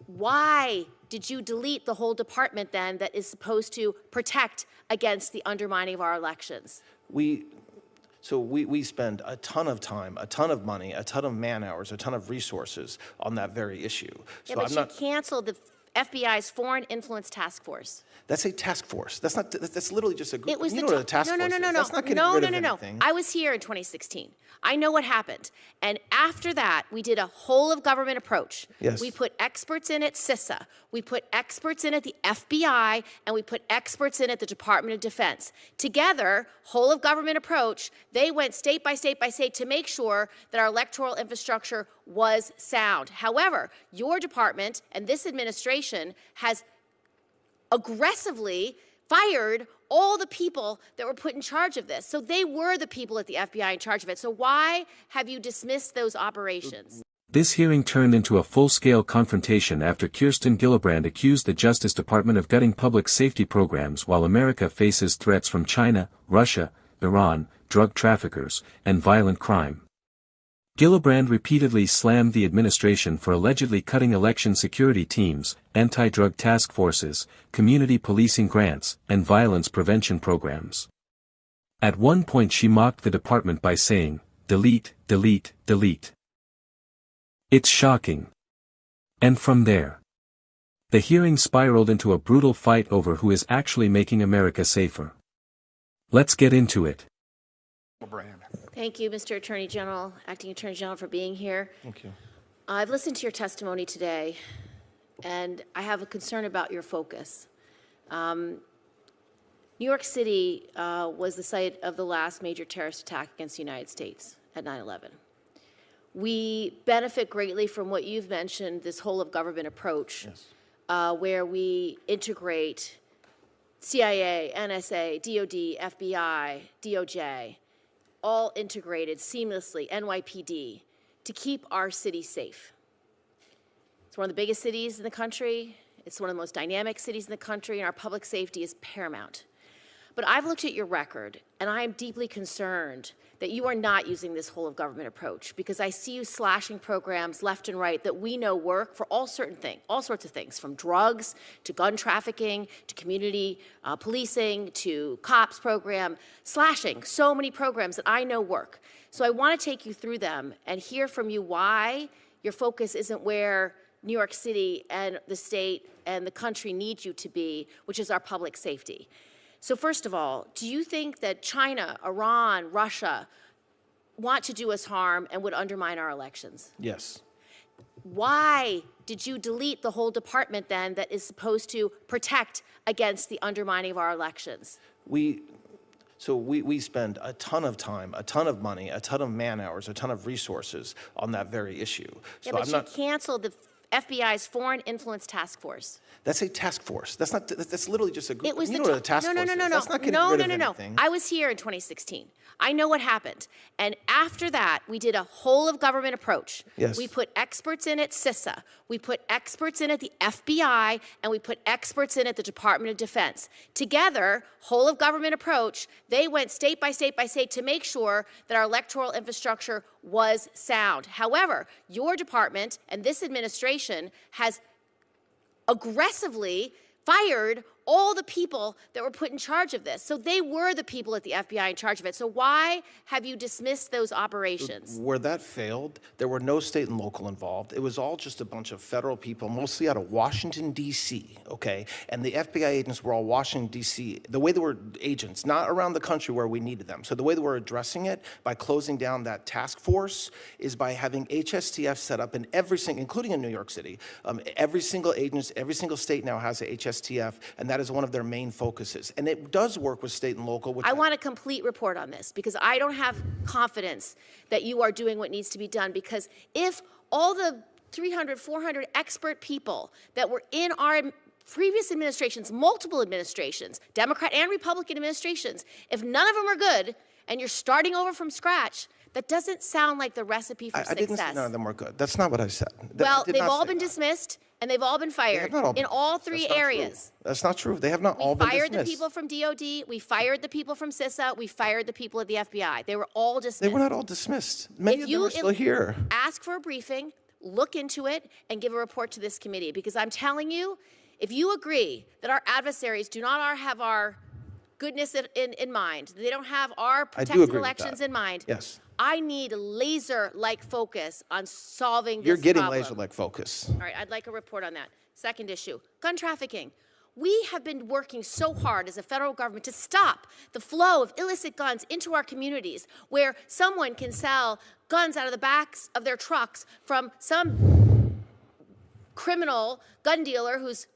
Why did you delete the whole department then that is supposed to protect against the undermining of our elections? We spend a ton of time, a ton of money, a ton of man hours, a ton of resources on that very issue. Yeah, but you canceled the FBI's Foreign Influence Task Force. That's a task force. That's not. That's literally just a group. It was you know what a task force is. That's not getting rid of anything. I was here in 2016. I know what happened. And after that, we did a whole of government approach. Yes. We put experts in at CISA. We put experts in at the FBI, and we put experts in at the Department of Defense. Together, whole of government approach, they went state by state by state to make sure that our electoral infrastructure was sound. However, your department and this administration has aggressively fired all the people that were put in charge of this. So they were the people at the FBI in charge of it. So why have you dismissed those operations? This hearing turned into a full-scale confrontation after Kirsten Gillibrand accused the Justice Department of gutting public safety programs while America faces threats from China, Russia, Iran, drug traffickers, and violent crime. Gillibrand repeatedly slammed the administration for allegedly cutting election security teams, anti-drug task forces, community policing grants, and violence prevention programs. At one point she mocked the department by saying, "Delete, delete, delete." It's shocking. And from there, the hearing spiraled into a brutal fight over who is actually making America safer. Let's get into it. Thank you, Mr. Attorney General, Acting Attorney General, for being here. Thank you. I've listened to your testimony today, and I have a concern about your focus. New York City was the site of the last major terrorist attack against the United States at 9/11. We benefit greatly from what you've mentioned, this whole of government approach, yes. Where we integrate CIA, NSA, DOD, FBI, DOJ, all integrated seamlessly, NYPD, to keep our city safe. It's one of the biggest cities in the country. It's one of the most dynamic cities in the country, and our public safety is paramount. But I've looked at your record, and I am deeply concerned that you are not using this whole of government approach, because I see you slashing programs left and right that we know work for all sorts of things, from drugs to gun trafficking to community policing to cops program, slashing so many programs that I know work. So I want to take you through them and hear from you why your focus isn't where New York City and the state and the country need you to be, which is our public safety. So first of all, do you think that China, Iran, Russia want to do us harm and would undermine our elections? Yes. Why did you delete the whole department then that is supposed to protect against the undermining of our elections? We spend a ton of time, a ton of money, a ton of man hours, a ton of resources on that very issue. Yeah, but you canceled the FBI's Foreign Influence Task Force. That's a task force. That's not. That's literally just a group. It was you know what a task force is. That's not getting rid of anything. I was here in 2016. I know what happened. And after that, we did a whole of government approach. Yes. We put experts in at CISA. We put experts in at the FBI, and we put experts in at the Department of Defense. Together, whole of government approach, they went state by state by state to make sure that our electoral infrastructure was sound. However, your department and this administration has aggressively fired all the people that were put in charge of this. So they were the people at the FBI in charge of it. So why have you dismissed those operations? Where that failed, there were no state and local involved. It was all just a bunch of federal people, mostly out of Washington, D.C., okay? And the FBI agents were all Washington, D.C. The way they were agents, not around the country where we needed them. So the way that we're addressing it by closing down that task force is by having HSTF set up in every single, including in New York City. Every single agency, every single state now has a HSTF, and that is one of their main focuses. And it does work with state and local. I want a complete report on this, because I don't have confidence that you are doing what needs to be done, because if all the 300, 400 expert people that were in our previous administrations, multiple administrations, Democrat and Republican administrations, if none of them are good and you're starting over from scratch, that doesn't sound like the recipe for success. I didn't say none of them were good. That's not what I said. Well, they've all been dismissed, and they've all been fired in all three areas. That's not true. They have not all been dismissed. We fired the people from DOD. We fired the people from CISA. We fired the people at the FBI. They were all dismissed. They were not all dismissed. Many of them are still here. Ask for a briefing, look into it and give a report to this committee, because I'm telling you, if you agree that our adversaries do not have our goodness in mind, they don't have our protected elections in mind, yes, I need laser-like focus on solving this you're getting problem. laser-like focus. All right, I'd like a report on that. Second issue, gun trafficking. We have been working so hard as a federal government to stop the flow of illicit guns into our communities, where someone can sell guns out of the backs of their trucks from some criminal gun dealer who's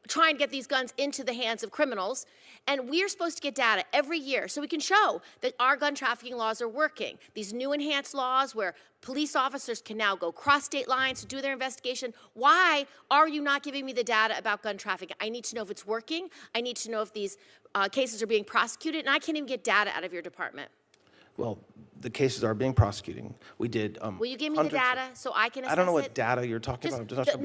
trying to get these guns into the hands of criminals. And we're supposed to get data every year so we can show that our gun trafficking laws are working. These new enhanced laws where police officers can now go cross state lines to do their investigation. Why are you not giving me the data about gun trafficking? I need to know if it's working. I need to know if these cases are being prosecuted, and I can't even get data out of your department. Well, the cases are being prosecuted. We did. Will you give me the data so I can assess it? I don't know what data you're talking about. Just the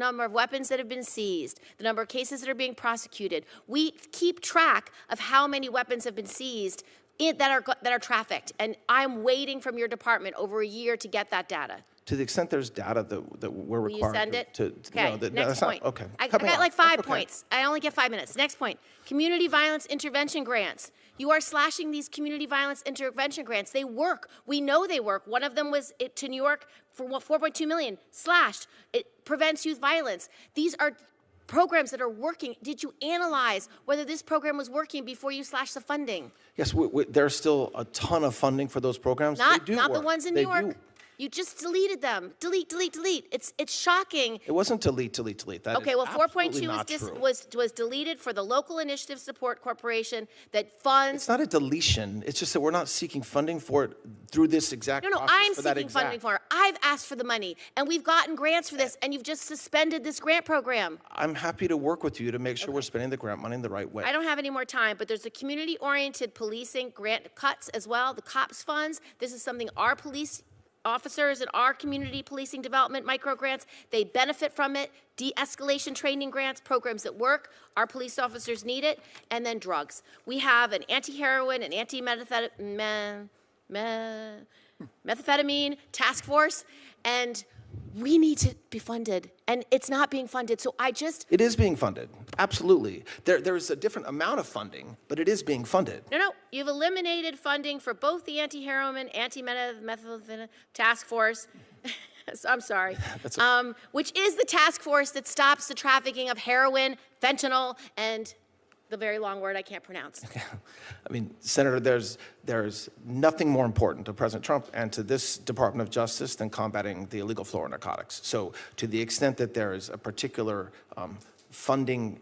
number of weapons that have been seized, the number of cases that are being prosecuted. We keep track of how many weapons have been seized that are trafficked, and I'm waiting from your department over a year to get that data. To the extent there's data that we're Will you required send it? no, next point. Okay. I got like 5 points. I only get 5 minutes. Next point, community violence intervention grants. You are slashing these community violence intervention grants. They work. We know they work. One of them was to New York for $4.2 million, slashed. It prevents youth violence. These are programs that are working. Did you analyze whether this program was working before you slashed the funding? Yes, there's still a ton of funding for those programs. Not they do the work. ones in They New York. do. You just deleted them. Delete, delete, delete. It's shocking. It wasn't delete. That Okay, is well, absolutely 4.2 not true. was deleted for the Local Initiative Support Corporation that funds. It's not a deletion. It's just that we're not seeking funding for it through this exact No, process. I'm for that seeking exact. funding for it. I've asked for the money, and we've gotten grants for this, and you've just suspended this grant program. I'm happy to work with you to make sure we're spending the grant money in the right way. I don't have any more time, but there's the community-oriented policing grant cuts as well, the COPS funds. This is something our police officers and our community policing development micro grants, they benefit from it. De-escalation training grants, programs that work. Our police officers need it. And then drugs. We have an anti-heroin and anti-methamphetamine task force, and we need to be funded, and it's not being funded. So It is being funded, absolutely. There's a different amount of funding, but it is being funded. No, you've eliminated funding for both the anti-heroin, anti-methamphetamine task force. I'm sorry, which is the task force that stops the trafficking of heroin, fentanyl, and the very long word I can't pronounce. I mean, Senator, there's nothing more important to President Trump and to this Department of Justice than combating the illegal flow of narcotics. So to the extent that there is a particular funding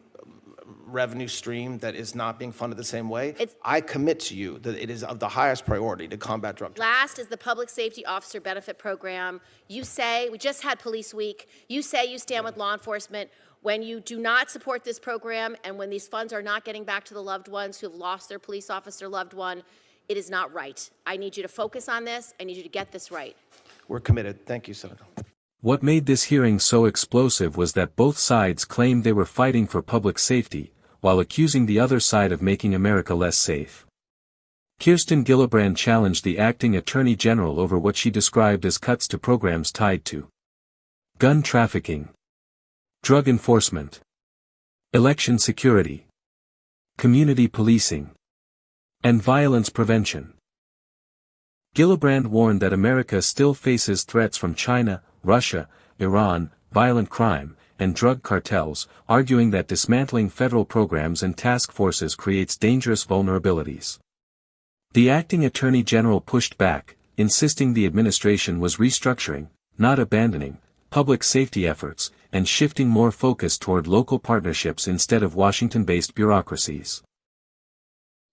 revenue stream that is not being funded the same way, I commit to you that it is of the highest priority to combat drug trafficking. Last is the Public Safety Officer Benefit Program. You say, we just had Police Week, you say you stand with law enforcement. When you do not support this program and when these funds are not getting back to the loved ones who have lost their police officer loved one, it is not right. I need you to focus on this. I need you to get this right. We're committed. Thank you, Senator. What made this hearing so explosive was that both sides claimed they were fighting for public safety, while accusing the other side of making America less safe. Kirsten Gillibrand challenged the acting Attorney General over what she described as cuts to programs tied to gun trafficking, drug enforcement, election security, community policing, and violence prevention. Gillibrand warned that America still faces threats from China, Russia, Iran, violent crime, and drug cartels, arguing that dismantling federal programs and task forces creates dangerous vulnerabilities. The acting Attorney General pushed back, insisting the administration was restructuring, not abandoning, public safety efforts, and shifting more focus toward local partnerships instead of Washington-based bureaucracies.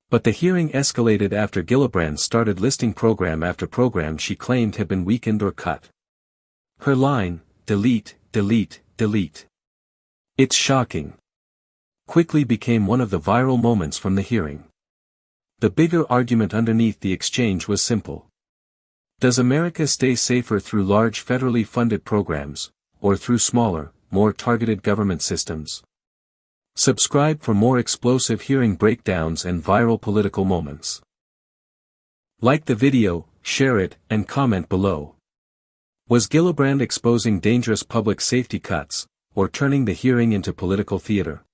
But the hearing escalated after Gillibrand started listing program after program she claimed had been weakened or cut. Her line, delete, delete, delete. It's shocking, quickly became one of the viral moments from the hearing. The bigger argument underneath the exchange was simple. Does America stay safer through large federally funded programs, or through smaller, more targeted government systems? Subscribe for more explosive hearing breakdowns and viral political moments. Like the video, share it, and comment below. Was Gillibrand exposing dangerous public safety cuts, or turning the hearing into political theater?